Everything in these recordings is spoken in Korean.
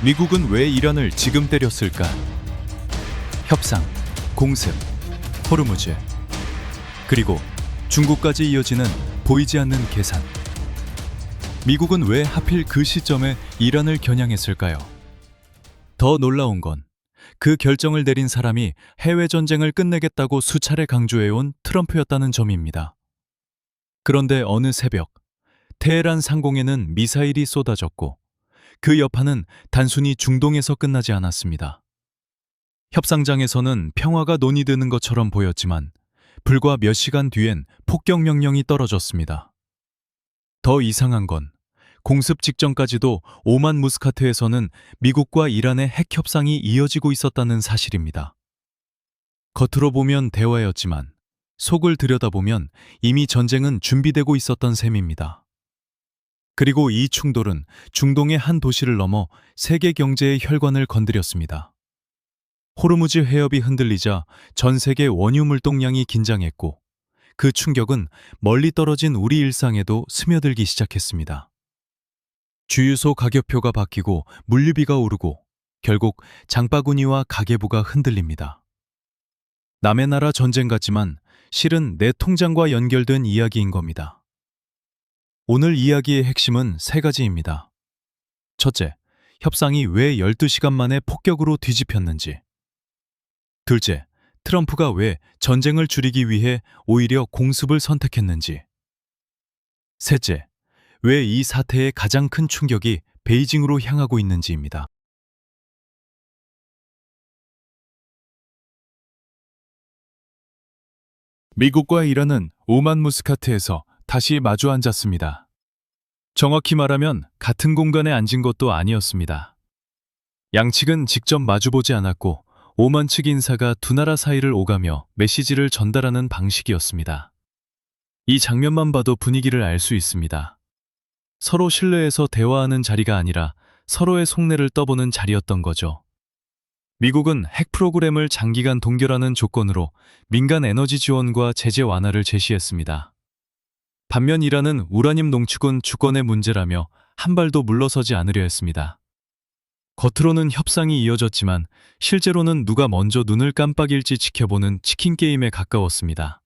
미국은 왜 이란을 지금 때렸을까? 협상, 공습, 호르무즈, 그리고 중국까지 이어지는 보이지 않는 계산. 미국은 왜 하필 그 시점에 이란을 겨냥했을까요? 더 놀라운 건 그 결정을 내린 사람이 해외 전쟁을 끝내겠다고 수차례 강조해온 트럼프였다는 점입니다. 그런데 어느 새벽, 테헤란 상공에는 미사일이 쏟아졌고 그 여파는 단순히 중동에서 끝나지 않았습니다. 협상장에서는 평화가 논의되는 것처럼 보였지만 불과 몇 시간 뒤엔 폭격 명령이 떨어졌습니다. 더 이상한 건 공습 직전까지도 오만 무스카트에서는 미국과 이란의 핵 협상이 이어지고 있었다는 사실입니다. 겉으로 보면 대화였지만 속을 들여다보면 이미 전쟁은 준비되고 있었던 셈입니다. 그리고 이 충돌은 중동의 한 도시를 넘어 세계 경제의 혈관을 건드렸습니다. 호르무즈 해협이 흔들리자 전 세계 원유 물동량이 긴장했고 그 충격은 멀리 떨어진 우리 일상에도 스며들기 시작했습니다. 주유소 가격표가 바뀌고 물류비가 오르고 결국 장바구니와 가계부가 흔들립니다. 남의 나라 전쟁 같지만 실은 내 통장과 연결된 이야기인 겁니다. 오늘 이야기의 핵심은 세 가지입니다. 첫째, 협상이 왜 12시간 만에 폭격으로 뒤집혔는지. 둘째, 트럼프가 왜 전쟁을 줄이기 위해 오히려 공습을 선택했는지. 셋째, 왜 이 사태의 가장 큰 충격이 베이징으로 향하고 있는지입니다. 미국과 이란은 오만 무스카트에서 다시 마주 앉았습니다. 정확히 말하면 같은 공간에 앉은 것도 아니었습니다. 양측은 직접 마주보지 않았고 오만 측 인사가 두 나라 사이를 오가며 메시지를 전달하는 방식이었습니다. 이 장면만 봐도 분위기를 알 수 있습니다. 서로 신뢰해서 대화하는 자리가 아니라 서로의 속내를 떠보는 자리였던 거죠. 미국은 핵 프로그램을 장기간 동결하는 조건으로 민간 에너지 지원과 제재 완화를 제시했습니다. 반면 이란은 우라늄 농축은 주권의 문제라며 한 발도 물러서지 않으려 했습니다. 겉으로는 협상이 이어졌지만 실제로는 누가 먼저 눈을 깜빡일지 지켜보는 치킨 게임에 가까웠습니다.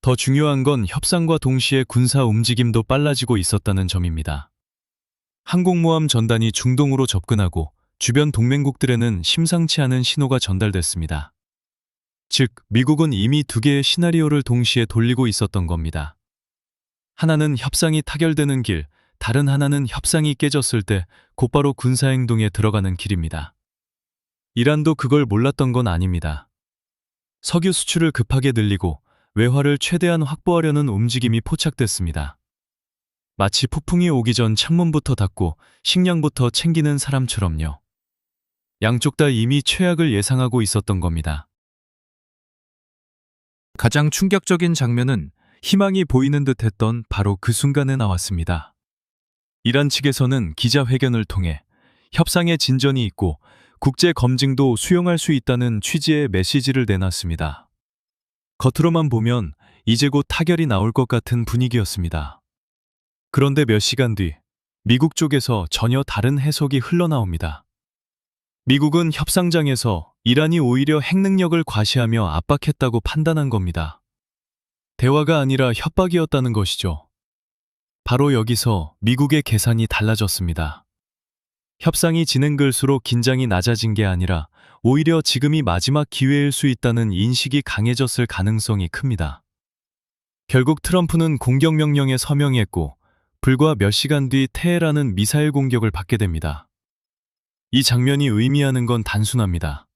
더 중요한 건 협상과 동시에 군사 움직임도 빨라지고 있었다는 점입니다. 항공모함 전단이 중동으로 접근하고 주변 동맹국들에는 심상치 않은 신호가 전달됐습니다. 즉, 미국은 이미 두 개의 시나리오를 동시에 돌리고 있었던 겁니다. 하나는 협상이 타결되는 길, 다른 하나는 협상이 깨졌을 때 곧바로 군사행동에 들어가는 길입니다. 이란도 그걸 몰랐던 건 아닙니다. 석유 수출을 급하게 늘리고 외화를 최대한 확보하려는 움직임이 포착됐습니다. 마치 폭풍이 오기 전 창문부터 닫고 식량부터 챙기는 사람처럼요. 양쪽 다 이미 최악을 예상하고 있었던 겁니다. 가장 충격적인 장면은 희망이 보이는 듯했던 바로 그 순간에 나왔습니다. 이란 측에서는 기자회견을 통해 협상에 진전이 있고 국제 검증도 수용할 수 있다는 취지의 메시지를 내놨습니다. 겉으로만 보면 이제 곧 타결이 나올 것 같은 분위기였습니다. 그런데 몇 시간 뒤 미국 쪽에서 전혀 다른 해석이 흘러나옵니다. 미국은 협상장에서 이란이 오히려 핵능력을 과시하며 압박했다고 판단한 겁니다. 대화가 아니라 협박이었다는 것이죠. 바로 여기서 미국의 계산이 달라졌습니다. 협상이 진행될수록 긴장이 낮아진 게 아니라 오히려 지금이 마지막 기회일 수 있다는 인식이 강해졌을 가능성이 큽니다. 결국 트럼프는 공격명령에 서명했고 불과 몇 시간 뒤 테헤란은 미사일 공격을 받게 됩니다. 이 장면이 의미하는 건 단순합니다.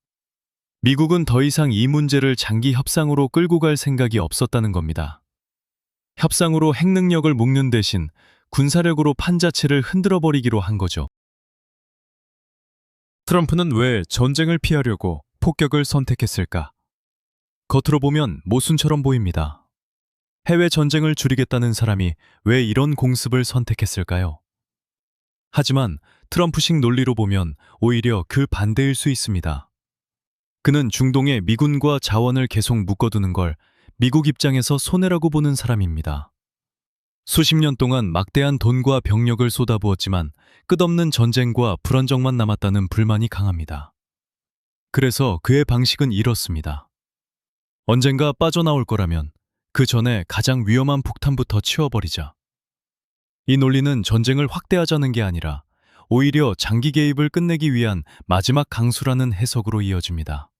미국은 더 이상 이 문제를 장기 협상으로 끌고 갈 생각이 없었다는 겁니다. 협상으로 핵능력을 묶는 대신 군사력으로 판 자체를 흔들어버리기로 한 거죠. 트럼프는 왜 전쟁을 피하려고 폭격을 선택했을까? 겉으로 보면 모순처럼 보입니다. 해외 전쟁을 줄이겠다는 사람이 왜 이런 공습을 선택했을까요? 하지만 트럼프식 논리로 보면 오히려 그 반대일 수 있습니다. 그는 중동에 미군과 자원을 계속 묶어두는 걸 미국 입장에서 손해라고 보는 사람입니다. 수십 년 동안 막대한 돈과 병력을 쏟아부었지만 끝없는 전쟁과 불안정만 남았다는 불만이 강합니다. 그래서 그의 방식은 이렇습니다. 언젠가 빠져나올 거라면 그 전에 가장 위험한 폭탄부터 치워버리자. 이 논리는 전쟁을 확대하자는 게 아니라 오히려 장기 개입을 끝내기 위한 마지막 강수라는 해석으로 이어집니다.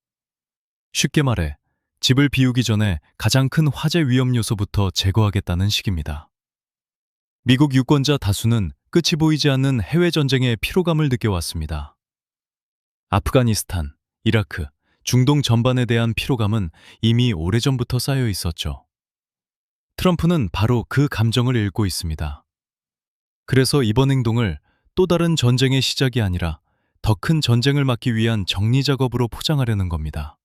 쉽게 말해 집을 비우기 전에 가장 큰 화재 위험 요소부터 제거하겠다는 식입니다. 미국 유권자 다수는 끝이 보이지 않는 해외 전쟁의 피로감을 느껴왔습니다. 아프가니스탄, 이라크, 중동 전반에 대한 피로감은 이미 오래전부터 쌓여 있었죠. 트럼프는 바로 그 감정을 읽고 있습니다. 그래서 이번 행동을 또 다른 전쟁의 시작이 아니라 더 큰 전쟁을 막기 위한 정리 작업으로 포장하려는 겁니다.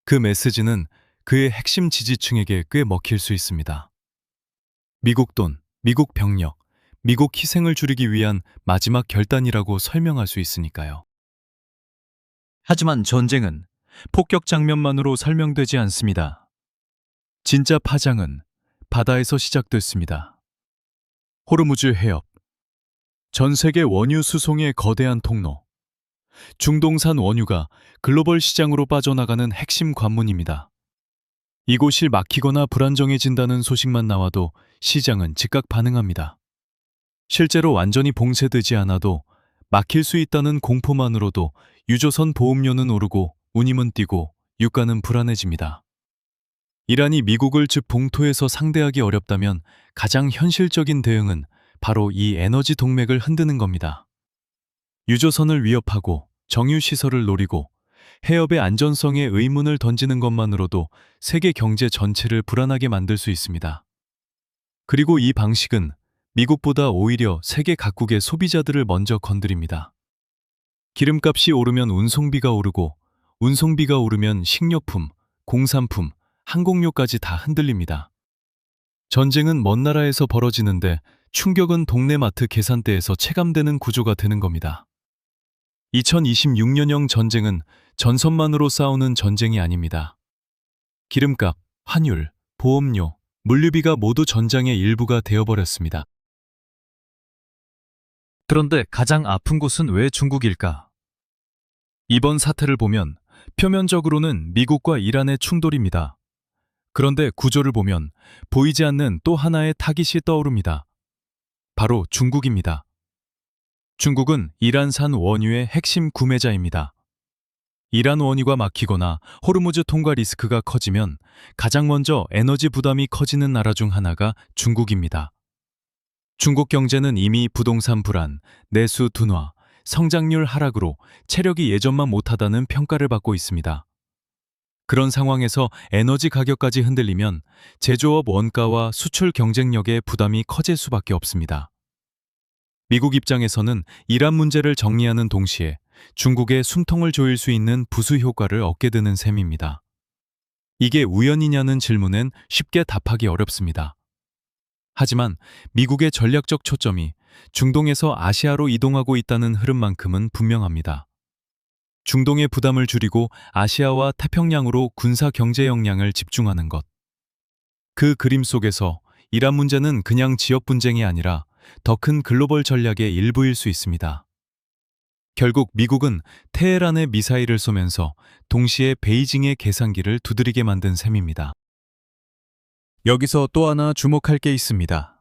그 메시지는 그의 핵심 지지층에게 꽤 먹힐 수 있습니다. 미국 돈, 미국 병력, 미국 희생을 줄이기 위한 마지막 결단이라고 설명할 수 있으니까요. 하지만 전쟁은 폭격 장면만으로 설명되지 않습니다. 진짜 파장은 바다에서 시작됐습니다. 호르무즈 해협, 전 세계 원유 수송의 거대한 통로, 중동산 원유가 글로벌 시장으로 빠져나가는 핵심 관문입니다. 이곳이 막히거나 불안정해진다는 소식만 나와도 시장은 즉각 반응합니다. 실제로 완전히 봉쇄되지 않아도 막힐 수 있다는 공포만으로도 유조선 보험료는 오르고 운임은 뛰고 유가는 불안해집니다. 이란이 미국을 즉 봉토에서 상대하기 어렵다면 가장 현실적인 대응은 바로 이 에너지 동맥을 흔드는 겁니다. 유조선을 위협하고 정유시설을 노리고 해협의 안전성에 의문을 던지는 것만으로도 세계 경제 전체를 불안하게 만들 수 있습니다. 그리고 이 방식은 미국보다 오히려 세계 각국의 소비자들을 먼저 건드립니다. 기름값이 오르면 운송비가 오르고 운송비가 오르면 식료품, 공산품, 항공료까지 다 흔들립니다. 전쟁은 먼 나라에서 벌어지는데 충격은 동네 마트 계산대에서 체감되는 구조가 되는 겁니다. 2026년형 전쟁은 전선만으로 싸우는 전쟁이 아닙니다. 기름값, 환율, 보험료, 물류비가 모두 전장의 일부가 되어버렸습니다. 그런데 가장 아픈 곳은 왜 중국일까? 이번 사태를 보면 표면적으로는 미국과 이란의 충돌입니다. 그런데 구조를 보면 보이지 않는 또 하나의 타깃이 떠오릅니다. 바로 중국입니다. 중국은 이란산 원유의 핵심 구매자입니다. 이란 원유가 막히거나 호르무즈 통과 리스크가 커지면 가장 먼저 에너지 부담이 커지는 나라 중 하나가 중국입니다. 중국 경제는 이미 부동산 불안, 내수 둔화, 성장률 하락으로 체력이 예전만 못하다는 평가를 받고 있습니다. 그런 상황에서 에너지 가격까지 흔들리면 제조업 원가와 수출 경쟁력의 부담이 커질 수밖에 없습니다. 미국 입장에서는 이란 문제를 정리하는 동시에 중국의 숨통을 조일 수 있는 부수 효과를 얻게 되는 셈입니다. 이게 우연이냐는 질문엔 쉽게 답하기 어렵습니다. 하지만 미국의 전략적 초점이 중동에서 아시아로 이동하고 있다는 흐름만큼은 분명합니다. 중동의 부담을 줄이고 아시아와 태평양으로 군사 경제 역량을 집중하는 것. 그 그림 속에서 이란 문제는 그냥 지역 분쟁이 아니라 더 큰 글로벌 전략의 일부일 수 있습니다. 결국 미국은 테헤란에 미사일을 쏘면서 동시에 베이징의 계산기를 두드리게 만든 셈입니다. 여기서 또 하나 주목할 게 있습니다.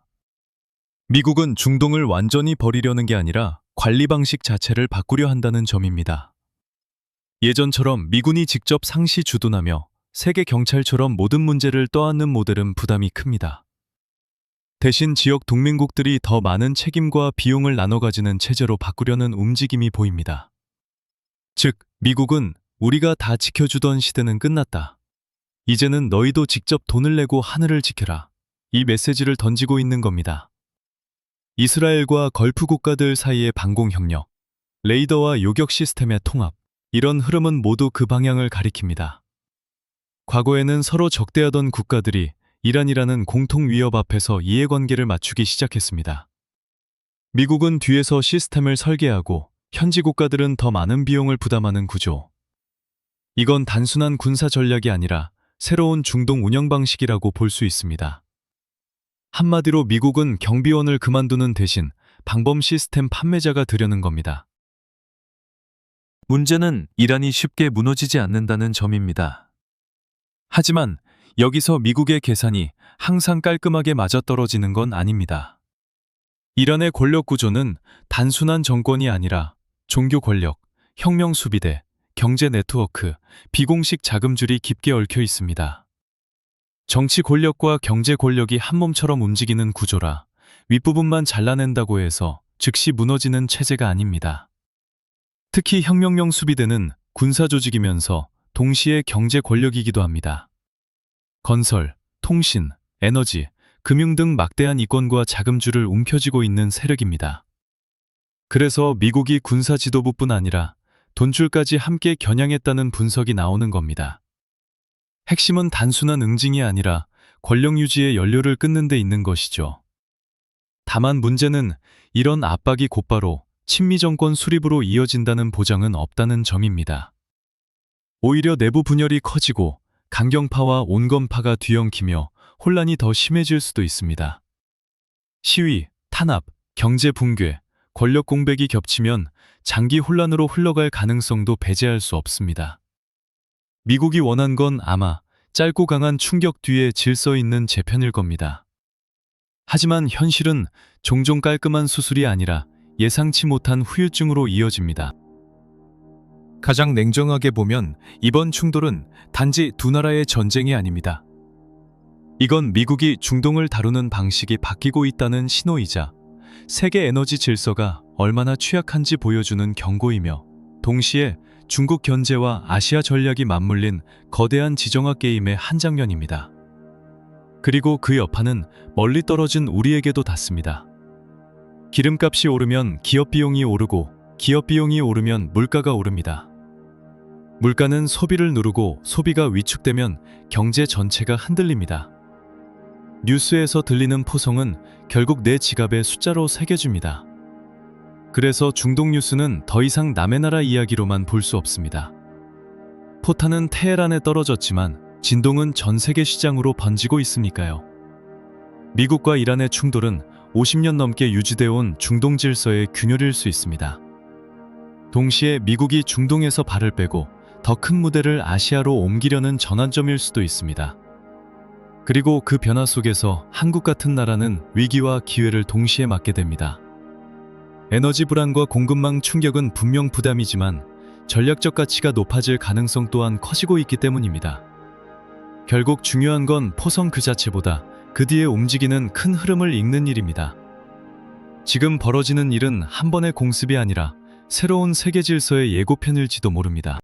미국은 중동을 완전히 버리려는 게 아니라 관리 방식 자체를 바꾸려 한다는 점입니다. 예전처럼 미군이 직접 상시 주둔하며 세계 경찰처럼 모든 문제를 떠안는 모델은 부담이 큽니다. 대신 지역 동맹국들이 더 많은 책임과 비용을 나눠 가지는 체제로 바꾸려는 움직임이 보입니다. 즉, 미국은 우리가 다 지켜주던 시대는 끝났다. 이제는 너희도 직접 돈을 내고 하늘을 지켜라. 이 메시지를 던지고 있는 겁니다. 이스라엘과 걸프 국가들 사이의 방공협력, 레이더와 요격 시스템의 통합, 이런 흐름은 모두 그 방향을 가리킵니다. 과거에는 서로 적대하던 국가들이 이란이라는 공통 위협 앞에서 이해관계를 맞추기 시작했습니다. 미국은 뒤에서 시스템을 설계하고 현지 국가들은 더 많은 비용을 부담하는 구조. 이건 단순한 군사 전략이 아니라 새로운 중동 운영 방식이라고 볼 수 있습니다. 한마디로 미국은 경비원을 그만두는 대신 방범 시스템 판매자가 되려는 겁니다. 문제는 이란이 쉽게 무너지지 않는다는 점입니다. 하지만 여기서 미국의 계산이 항상 깔끔하게 맞아떨어지는 건 아닙니다. 이란의 권력 구조는 단순한 정권이 아니라 종교 권력, 혁명 수비대, 경제 네트워크, 비공식 자금줄이 깊게 얽혀 있습니다. 정치 권력과 경제 권력이 한 몸처럼 움직이는 구조라 윗부분만 잘라낸다고 해서 즉시 무너지는 체제가 아닙니다. 특히 혁명용 수비대는 군사 조직이면서 동시에 경제 권력이기도 합니다. 건설, 통신, 에너지, 금융 등 막대한 이권과 자금줄을 움켜쥐고 있는 세력입니다. 그래서 미국이 군사 지도부뿐 아니라 돈줄까지 함께 겨냥했다는 분석이 나오는 겁니다. 핵심은 단순한 응징이 아니라 권력 유지의 연료를 끊는 데 있는 것이죠. 다만 문제는 이런 압박이 곧바로 친미 정권 수립으로 이어진다는 보장은 없다는 점입니다. 오히려 내부 분열이 커지고 강경파와 온건파가 뒤엉키며 혼란이 더 심해질 수도 있습니다. 시위, 탄압, 경제 붕괴, 권력 공백이 겹치면 장기 혼란으로 흘러갈 가능성도 배제할 수 없습니다. 미국이 원한 건 아마 짧고 강한 충격 뒤에 질서 있는 재편일 겁니다. 하지만 현실은 종종 깔끔한 수술이 아니라 예상치 못한 후유증으로 이어집니다. 가장 냉정하게 보면 이번 충돌은 단지 두 나라의 전쟁이 아닙니다. 이건 미국이 중동을 다루는 방식이 바뀌고 있다는 신호이자 세계 에너지 질서가 얼마나 취약한지 보여주는 경고이며 동시에 중국 견제와 아시아 전략이 맞물린 거대한 지정학 게임의 한 장면입니다. 그리고 그 여파는 멀리 떨어진 우리에게도 닿습니다. 기름값이 오르면 기업 비용이 오르고 기업 비용이 오르면 물가가 오릅니다. 물가는 소비를 누르고 소비가 위축되면 경제 전체가 흔들립니다. 뉴스에서 들리는 포성은 결국 내 지갑에 숫자로 새겨집니다. 그래서 중동 뉴스는 더 이상 남의 나라 이야기로만 볼 수 없습니다. 포탄은 테헤란에 떨어졌지만 진동은 전 세계 시장으로 번지고 있으니까요. 미국과 이란의 충돌은 50년 넘게 유지되어 온 중동 질서의 균열일 수 있습니다. 동시에 미국이 중동에서 발을 빼고 더 큰 무대를 아시아로 옮기려는 전환점일 수도 있습니다. 그리고 그 변화 속에서 한국 같은 나라는 위기와 기회를 동시에 맞게 됩니다. 에너지 불안과 공급망 충격은 분명 부담이지만 전략적 가치가 높아질 가능성 또한 커지고 있기 때문입니다. 결국 중요한 건 포성 그 자체보다 그 뒤에 움직이는 큰 흐름을 읽는 일입니다. 지금 벌어지는 일은 한 번의 공습이 아니라 새로운 세계 질서의 예고편일지도 모릅니다.